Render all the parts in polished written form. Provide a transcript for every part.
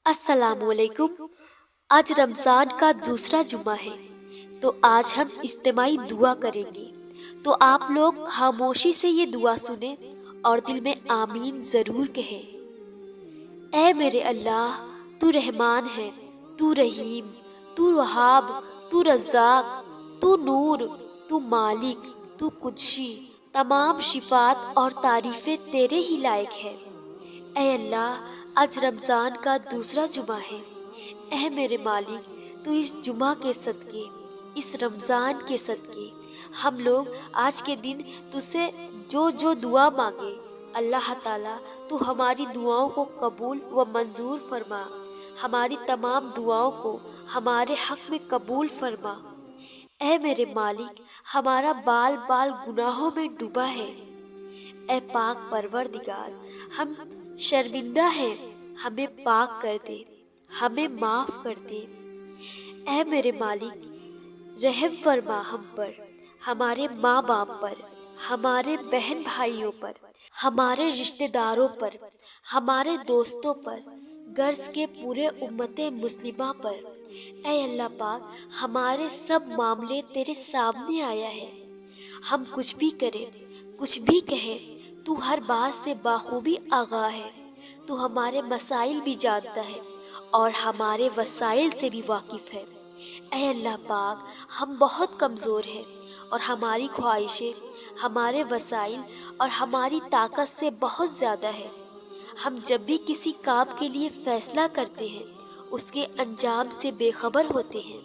السلام علیکم۔ آج رمضان کا دوسرا جمعہ ہے تو آج ہم اجتماعی دعا کریں گے، تو آپ لوگ خاموشی سے یہ دعا سنیں اور دل میں آمین ضرور کہیں۔ اے میرے اللہ، تو رحمان ہے، تو رحیم، تو وہاب، تو رزاق، تو نور، تو مالک، تو قدسی، تمام صفات اور تعریفیں تیرے ہی لائق ہے۔ اے اللہ، آج رمضان کا دوسرا جمعہ ہے۔ اے میرے مالک، تو اس جمعہ کے صدقے، اس رمضان کے صدقے ہم لوگ آج کے دن تجھ سے جو دعا مانگے، اللہ تعالیٰ تو ہماری دعاؤں کو قبول و منظور فرما، ہماری تمام دعاؤں کو ہمارے حق میں قبول فرما۔ اے میرے مالک، ہمارا بال بال گناہوں میں ڈوبا ہے۔ اے پاک پروردگار، ہم شرمندہ ہیں، ہمیں پاک کر دے، ہمیں معاف کر دے۔ اے میرے مالک، رحم فرما ہم پر، ہمارے ماں باپ پر، ہمارے بہن بھائیوں پر، ہمارے رشتہ داروں پر، ہمارے دوستوں پر، غرض کے پورے امت مسلمہ پر۔ اے اللہ پاک، ہمارے سب معاملے تیرے سامنے آیا ہے۔ ہم کچھ بھی کریں، کچھ بھی کہیں، تو ہر بات سے بخوبی آگاہ ہے۔ تو ہمارے مسائل بھی جانتا ہے اور ہمارے وسائل سے بھی واقف ہے۔ اے اللہ پاک، ہم بہت کمزور ہیں اور ہماری خواہشیں ہمارے وسائل اور ہماری طاقت سے بہت زیادہ ہے۔ ہم جب بھی کسی کام کے لیے فیصلہ کرتے ہیں اس کے انجام سے بے خبر ہوتے ہیں،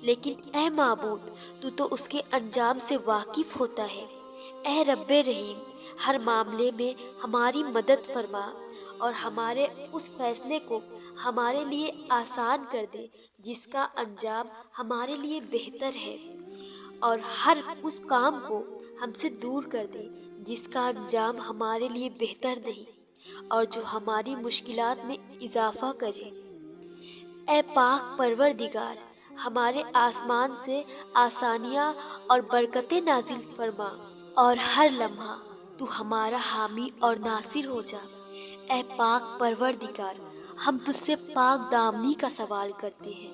لیکن اے معبود، تو اس کے انجام سے واقف ہوتا ہے۔ اے رب رحیم، ہر معاملے میں ہماری مدد فرما اور ہمارے اس فیصلے کو ہمارے لیے آسان کر دے جس کا انجام ہمارے لیے بہتر ہے، اور ہر اس کام کو ہم سے دور کر دے جس کا انجام ہمارے لیے بہتر نہیں اور جو ہماری مشکلات میں اضافہ کرے۔ اے پاک پروردگار، ہمارے آسمان سے آسانیاں اور برکتیں نازل فرما اور ہر لمحہ تو ہمارا حامی اور ناصر ہو جا۔ اے پاک پروردگار، ہم تجھ سے پاک دامنی کا سوال کرتے ہیں۔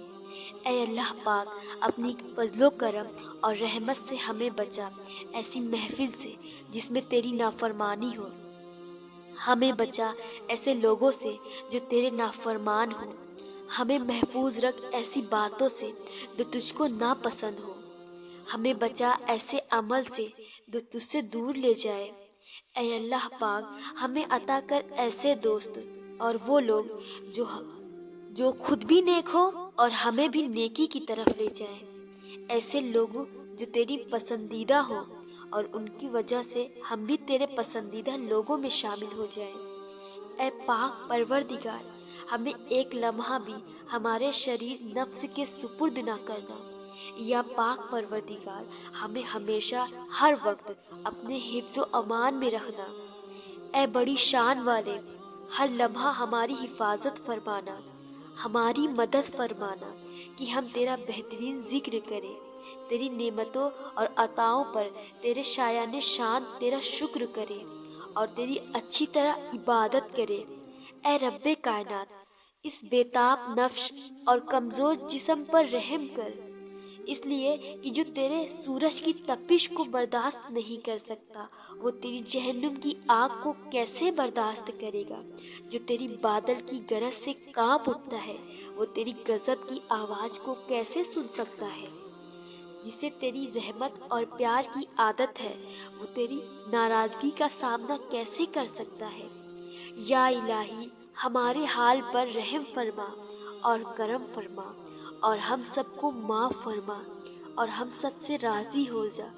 اے اللہ پاک، اپنی فضل و کرم اور رحمت سے ہمیں بچا ایسی محفل سے جس میں تیری نافرمانی ہو، ہمیں بچا ایسے لوگوں سے جو تیرے نافرمان ہوں، ہمیں محفوظ رکھ ایسی باتوں سے جو تجھ کو ناپسند ہو، ہمیں بچا ایسے عمل سے جو تجھ سے دور لے جائے۔ اے اللہ پاک، ہمیں عطا کر ایسے دوست اور وہ لوگ جو خود بھی نیک ہو اور ہمیں بھی نیکی کی طرف لے جائیں، ایسے لوگ جو تیری پسندیدہ ہو اور ان کی وجہ سے ہم بھی تیرے پسندیدہ لوگوں میں شامل ہو جائیں۔ اے پاک پروردگار، ہمیں ایک لمحہ بھی ہمارے شریر نفس کے سپرد نہ کرنا۔ یا پاک پروردگار، ہمیں ہمیشہ ہر وقت اپنے حفظ و امان میں رکھنا۔ اے بڑی شان والے، ہر لمحہ ہماری حفاظت فرمانا، ہماری مدد فرمانا کہ ہم تیرا بہترین ذکر کریں، تیری نعمتوں اور عطاؤں پر تیرے شایان شان تیرا شکر کریں اور تیری اچھی طرح عبادت کریں۔ اے رب کائنات، اس بے تاب نفس اور کمزور جسم پر رحم کر، اس لیے کہ جو تیرے سورج کی تپش کو برداشت نہیں کر سکتا وہ تیری جہنم کی آگ کو کیسے برداشت کرے گا؟ جو تیری بادل کی گرج سے کانپ اٹھتا ہے وہ تیری غضب کی آواز کو کیسے سن سکتا ہے؟ جسے تیری رحمت اور پیار کی عادت ہے وہ تیری ناراضگی کا سامنا کیسے کر سکتا ہے؟ یا الہی، ہمارے حال پر رحم فرما اور کرم فرما اور ہم سب کو معاف فرما اور ہم سب سے راضی ہو جا۔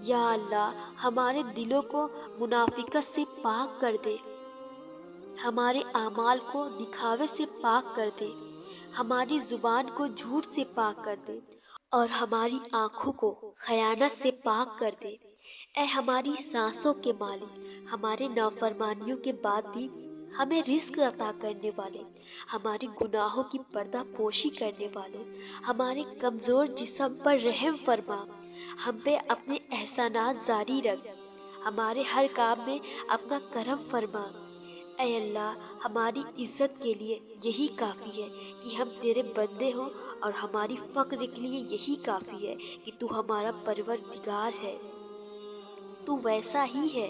یا اللہ، ہمارے دلوں کو منافقت سے پاک کر دے، ہمارے اعمال کو دکھاوے سے پاک کر دے، ہماری زبان کو جھوٹ سے پاک کر دے اور ہماری آنکھوں کو خیانت سے پاک کر دے۔ اے ہماری سانسوں کے مالک، ہمارے نافرمانیوں کے بعد بھی ہمیں رزق عطا کرنے والے، ہمارے گناہوں کی پردہ پوشی کرنے والے، ہمارے کمزور جسم پر رحم فرما، ہم پہ اپنے احسانات جاری رکھ، ہمارے ہر کام میں اپنا کرم فرما۔ اے اللہ، ہماری عزت کے لیے یہی کافی ہے کہ ہم تیرے بندے ہوں، اور ہماری فخر کے لیے یہی کافی ہے کہ تو ہمارا پروردگار ہے۔ تو ویسا ہی ہے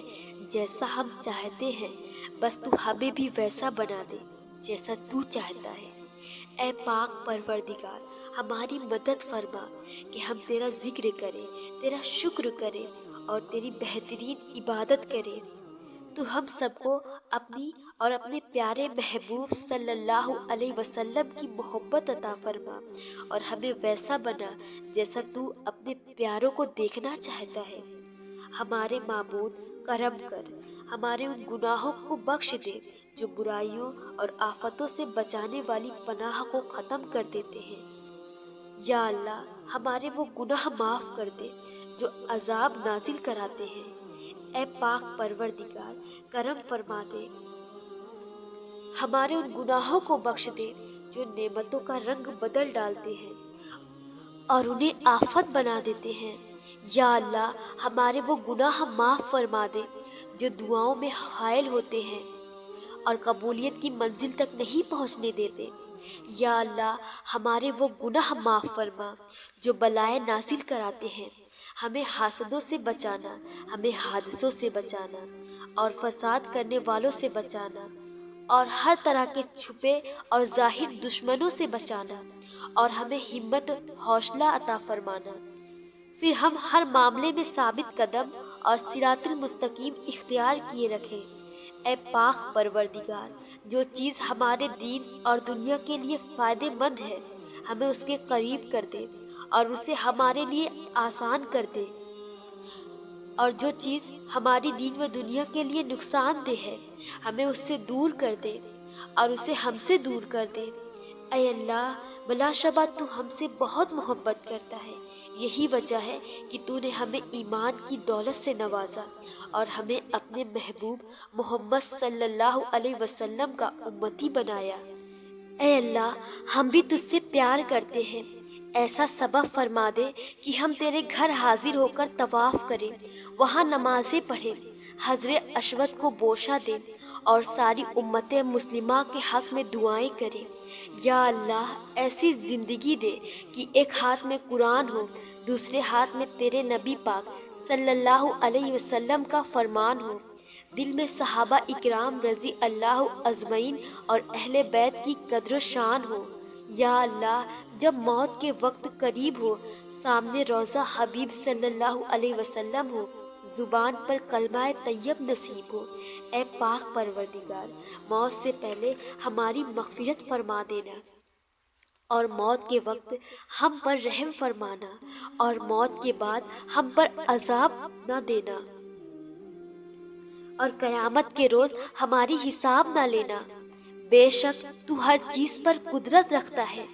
جیسا ہم چاہتے ہیں، بس تو ہمیں بھی ویسا بنا دے جیسا تو چاہتا ہے۔ اے پاک پروردگار، ہماری مدد فرما کہ ہم تیرا ذکر کریں، تیرا شکر کریں اور تیری بہترین عبادت کریں۔ تو ہم سب کو اپنی اور اپنے پیارے محبوب صلی اللہ علیہ وسلم کی محبت عطا فرما، اور ہمیں ویسا بنا جیسا تو اپنے پیاروں کو دیکھنا چاہتا ہے۔ ہمارے معبود، کرم کر، ہمارے ان گناہوں کو بخش دے جو برائیوں اور آفتوں سے بچانے والی پناہ کو ختم کر دیتے ہیں۔ یا اللہ، ہمارے وہ گناہ معاف کر دے جو عذاب نازل کراتے ہیں۔ اے پاک پروردگار، کرم فرما دے، ہمارے ان گناہوں کو بخش دے جو نعمتوں کا رنگ بدل ڈالتے ہیں اور انہیں آفت بنا دیتے ہیں۔ یا اللہ، ہمارے وہ گناہ معاف فرما دے جو دعاؤں میں حائل ہوتے ہیں اور قبولیت کی منزل تک نہیں پہنچنے دیتے۔ یا اللہ، ہمارے وہ گناہ معاف فرما جو بلائیں نازل کراتے ہیں۔ ہمیں حاسدوں سے بچانا، ہمیں حادثوں سے بچانا اور فساد کرنے والوں سے بچانا، اور ہر طرح کے چھپے اور ظاہر دشمنوں سے بچانا، اور ہمیں ہمت حوصلہ عطا فرمانا۔ پھر ہم ہر معاملے میں ثابت قدم اور صراط المستقیم اختیار کیے رکھیں۔ اے پاک پروردگار، جو چیز ہمارے دین اور دنیا کے لیے فائدہ مند ہے ہمیں اس کے قریب کر دے اور اسے ہمارے لیے آسان کر دے، اور جو چیز ہماری دین و دنیا کے لیے نقصان دہ ہے ہمیں اس سے دور کر دے اور اسے ہم سے دور کر دے۔ اے اللہ، بلا شبہ تو ہم سے بہت محبت کرتا ہے، یہی وجہ ہے کہ تو نے ہمیں ایمان کی دولت سے نوازا اور ہمیں اپنے محبوب محمد صلی اللہ علیہ وسلم کا امتی بنایا۔ اے اللہ، ہم بھی تجھ سے پیار کرتے ہیں، ایسا سبب فرما دے کہ ہم تیرے گھر حاضر ہو کر طواف کریں، وہاں نمازیں پڑھیں، حجر اسود کو بوسہ دیں اور ساری امت مسلمہ کے حق میں دعائیں کریں۔ یا اللہ، ایسی زندگی دے کہ ایک ہاتھ میں قرآن ہو، دوسرے ہاتھ میں تیرے نبی پاک صلی اللہ علیہ وسلم کا فرمان ہو، دل میں صحابہ اکرام رضی اللہ اجمعین اور اہل بیت کی قدر و شان ہو۔ یا اللہ، جب موت کے وقت قریب ہو، سامنے روضہ حبیب صلی اللہ علیہ وسلم ہو، زبان پر کلمہ طیب نصیب ہو، اے پاک پروردگار، موت سے پہلے ہماری مغفرت فرما دینا، اور موت کے وقت ہم پر رحم فرمانا، اور موت کے بعد ہم پر عذاب نہ دینا، اور قیامت کے روز ہماری حساب نہ لینا۔ بے شک تو ہر چیز پر قدرت رکھتا ہے۔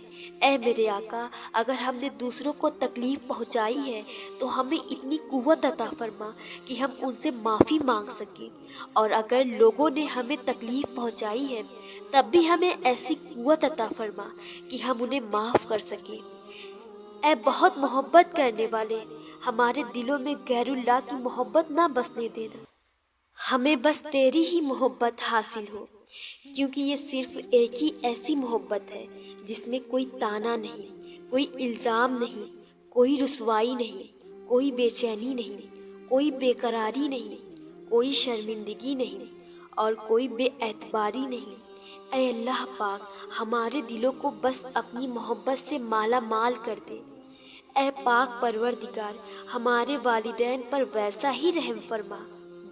اے میرے آقا، اگر ہم نے دوسروں کو تکلیف پہنچائی ہے تو ہمیں اتنی قوت عطا فرما کہ ہم ان سے معافی مانگ سکیں، اور اگر لوگوں نے ہمیں تکلیف پہنچائی ہے تب بھی ہمیں ایسی قوت عطا فرما کہ ہم انہیں معاف کر سکیں۔ اے بہت محبت کرنے والے، ہمارے دلوں میں غیر اللہ کی محبت نہ بسنے دینا، ہمیں بس تیری ہی محبت حاصل ہو، کیونکہ یہ صرف ایک ہی ایسی محبت ہے جس میں کوئی طعنہ نہیں، کوئی الزام نہیں، کوئی رسوائی نہیں، کوئی بے چینی نہیں، کوئی بے قراری نہیں، کوئی شرمندگی نہیں اور کوئی بے اعتباری نہیں۔ اے اللہ پاک، ہمارے دلوں کو بس اپنی محبت سے مالا مال کر دے۔ اے پاک پروردگار، ہمارے والدین پر ویسا ہی رحم فرما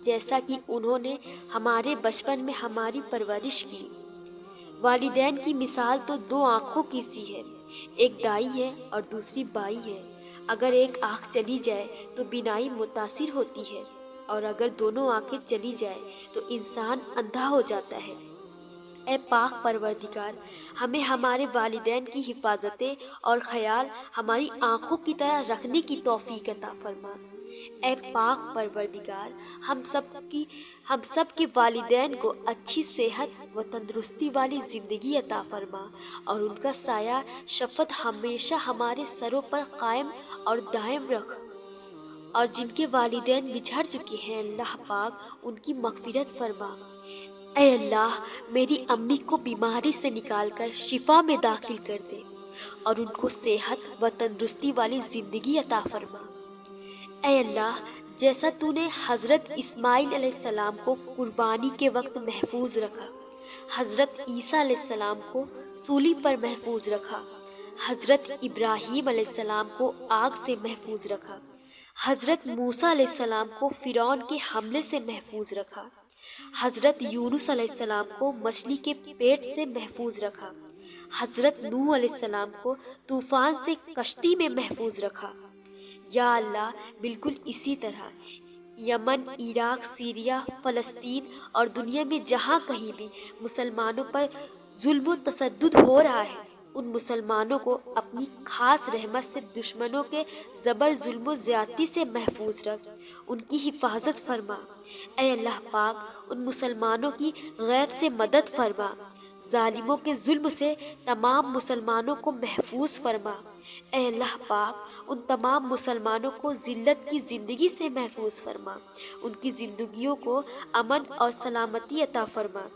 جیسا کہ انہوں نے ہمارے بچپن میں ہماری پرورش کی۔ والدین کی مثال تو دو آنکھوں کی سی ہے، ایک دائی ہے اور دوسری بائی ہے۔ اگر ایک آنکھ چلی جائے تو بینائی متاثر ہوتی ہے، اور اگر دونوں آنکھیں چلی جائے تو انسان اندھا ہو جاتا ہے۔ اے پاک پروردگار، ہمیں ہمارے والدین کی حفاظتیں اور خیال ہماری آنکھوں کی طرح رکھنے کی توفیق عطا فرما۔ اے پاک پروردگار، ہم سب کے والدین کو اچھی صحت و تندرستی والی زندگی عطا فرما، اور ان کا سایہ شفقت ہمیشہ ہمارے سروں پر قائم اور دائم رکھ، اور جن کے والدین بچھڑ چکے ہیں اللہ پاک ان کی مغفرت فرما۔ اے اللہ میری امی کو بیماری سے نکال کر شفا میں داخل کر دے اور ان کو صحت و تندرستی والی زندگی عطا فرما۔ اے اللہ جیسا تو نے حضرت اسماعیل علیہ السلام کو قربانی کے وقت محفوظ رکھا، حضرت عیسیٰ علیہ السلام کو سولی پر محفوظ رکھا، حضرت ابراہیم علیہ السلام کو آگ سے محفوظ رکھا، حضرت موسیٰ علیہ السلام کو فرعون کے حملے سے محفوظ رکھا، حضرت یونس علیہ السلام کو مچھلی کے پیٹ سے محفوظ رکھا، حضرت نوح علیہ السلام کو طوفان سے کشتی میں محفوظ رکھا۔ یا اللہ بالکل اسی طرح یمن، عراق، سیریا، فلسطین اور دنیا میں جہاں کہیں بھی مسلمانوں پر ظلم و تشدد ہو رہا ہے، ان مسلمانوں کو اپنی خاص رحمت سے دشمنوں کے زبر، ظلم و زیادتی سے محفوظ رکھ، ان کی حفاظت فرما۔ اے اللہ پاک ان مسلمانوں کی غیب سے مدد فرما، ظالموں کے ظلم سے تمام مسلمانوں کو محفوظ فرما۔ اے اللہ پاک ان تمام مسلمانوں کو ذلت کی زندگی سے محفوظ فرما، ان کی زندگیوں کو امن اور سلامتی عطا فرما۔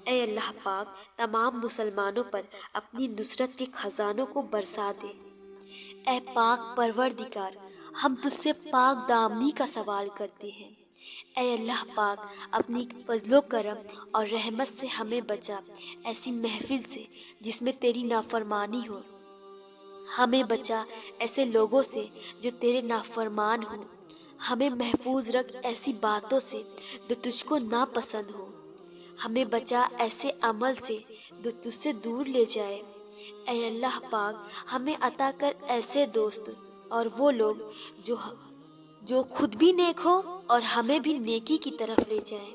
اے اللہ پاک تمام مسلمانوں پر اپنی نصرت کے خزانوں کو برسا دے۔ اے پاک پروردگار ہم تجھ سے پاک دامنی کا سوال کرتے ہیں۔ اے اللہ پاک اپنی فضل و کرم اور رحمت سے ہمیں بچا ایسی محفل سے جس میں تیری نافرمانی ہو، ہمیں بچا ایسے لوگوں سے جو تیرے نافرمان ہوں، ہمیں محفوظ رکھ ایسی باتوں سے جو تجھ کو ناپسند ہو، ہمیں بچا ایسے عمل سے جو تجھ سے دور لے جائے۔ اے اللہ پاک ہمیں عطا کر ایسے دوست اور وہ لوگ جو خود بھی نیک ہو اور ہمیں بھی نیکی کی طرف لے جائیں،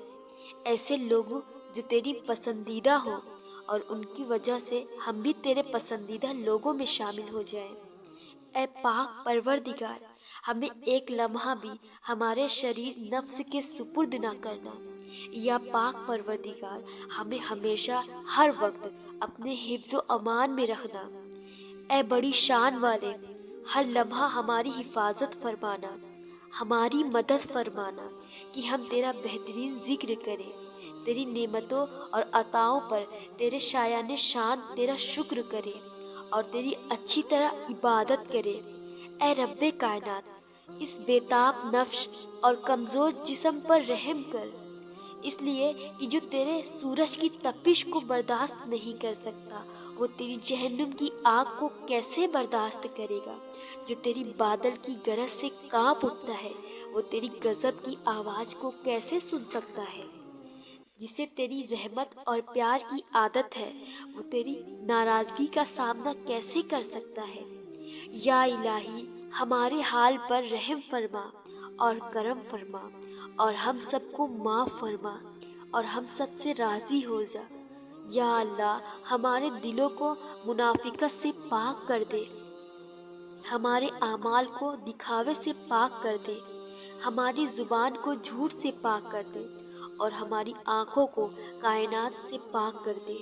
ایسے لوگوں جو تیری پسندیدہ ہو اور ان کی وجہ سے ہم بھی تیرے پسندیدہ لوگوں میں شامل ہو جائیں۔ اے پاک پروردگار ہمیں ایک لمحہ بھی ہمارے شریر نفس کے سپرد نہ کرنا، یا پاک پروردگار ہمیں ہمیشہ ہر وقت اپنے حفظ و امان میں رکھنا۔ اے بڑی شان والے ہر لمحہ ہماری حفاظت فرمانا، ہماری مدد فرمانا کہ ہم تیرا بہترین ذکر کریں، تیری نعمتوں اور عطاؤں پر تیرے شایان شان تیرا شکر کریں اور تیری اچھی طرح عبادت کریں۔ اے رب کائنات اس بےتاب نفس اور کمزور جسم پر رحم کر، اس لیے کہ جو تیرے سورج کی تپش کو برداشت نہیں کر سکتا وہ تیری جہنم کی آگ کو کیسے برداشت کرے گا، جو تیری بادل کی گرج سے کانپ اٹھتا ہے وہ تیری غضب کی آواز کو کیسے سن سکتا ہے، جسے تیری رحمت اور پیار کی عادت ہے وہ تیری ناراضگی کا سامنا کیسے کر سکتا ہے۔ یا الہی ہمارے حال پر رحم فرما اور کرم فرما اور ہم سب کو معاف فرما اور ہم سب سے راضی ہو جا۔ یا اللہ ہمارے دلوں کو منافقت سے پاک کر دے، ہمارے اعمال کو دکھاوے سے پاک کر دے، ہماری زبان کو جھوٹ سے پاک کر دے اور ہماری آنکھوں کو کائنات سے پاک کر دے۔